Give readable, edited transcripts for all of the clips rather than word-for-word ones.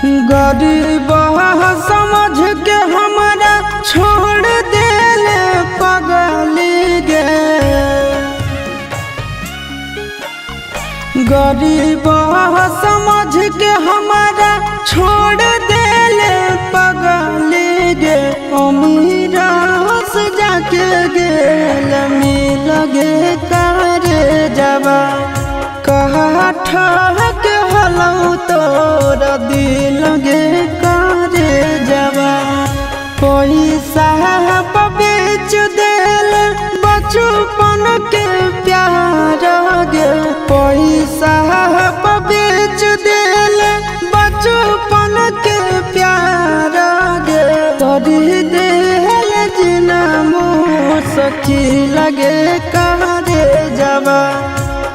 गरीब समझ के हमारा छोड़ देले पगली गे। गरीब समझ के हमारा छोड़ देले पगली गे। अमीरा से जाके गेल मिल गे करे जबा कहा ठहक हलौ तोरा दिल गे करे जबा। पैसा बेच देल बचपन के प्यार गे। पैसा बेच देल बचपन के प्यार गे। तोरी देल जिना मुसकी लगे करे जबा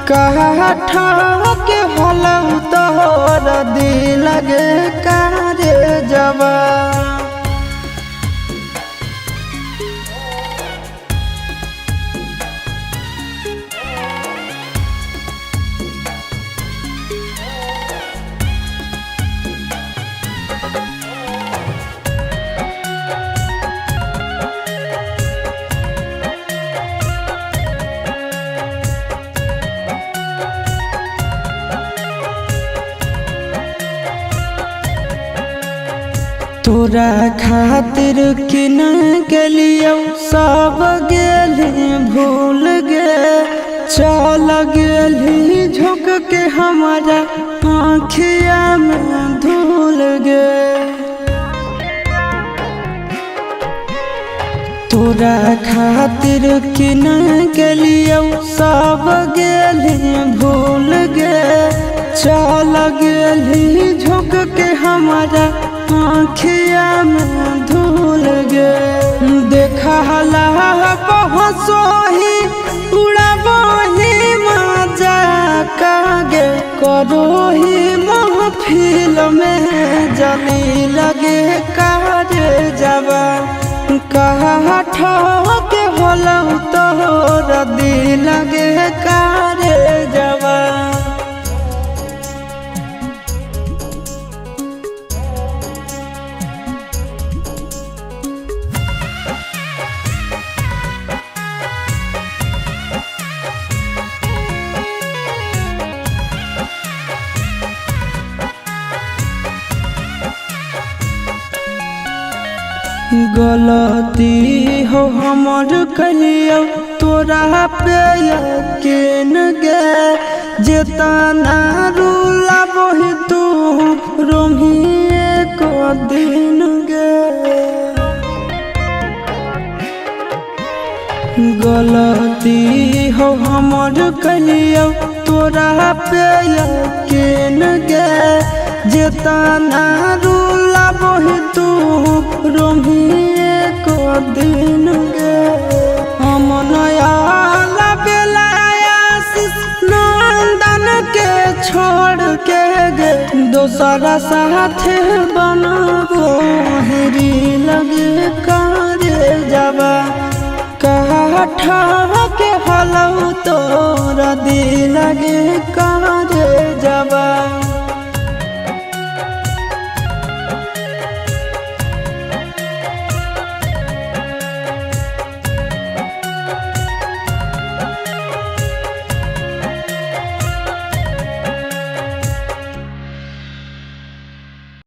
कहा ठहक हलौ तोरा दिल गे करे जबा। तोरा खातिर किन गेलियो सब गेली भूल गे। चल गेली झुक के हमारा आँखिया में धूल गे। तोरा खातिर किन गेलियो सब गेली भूल गे। चल गेली झुक के हमारा आँखिया में धूल गे। देखला पहुँचोही उड़ाबही मजा कागे। करोही महफिल में जली लगे करे जबा कहा ठहक हलौ तोरा दिल लगे करे जबा। गलती हो हमर कहियो तोरा पे यकीन गे। जेतना रूला बही तू रोमी एक दिन गे। गलती हो हमर कहियो तोरा पे यकीन गे। जेतना रूला बही तू रोमी एक दिन गे। हम नया बेलायासिस नंदन के छोड़ के गे। दोसरा साथे बनबो हेरी लगे करे जबा कहा ठहक हलौ तोरा दिल लगे करे जबा।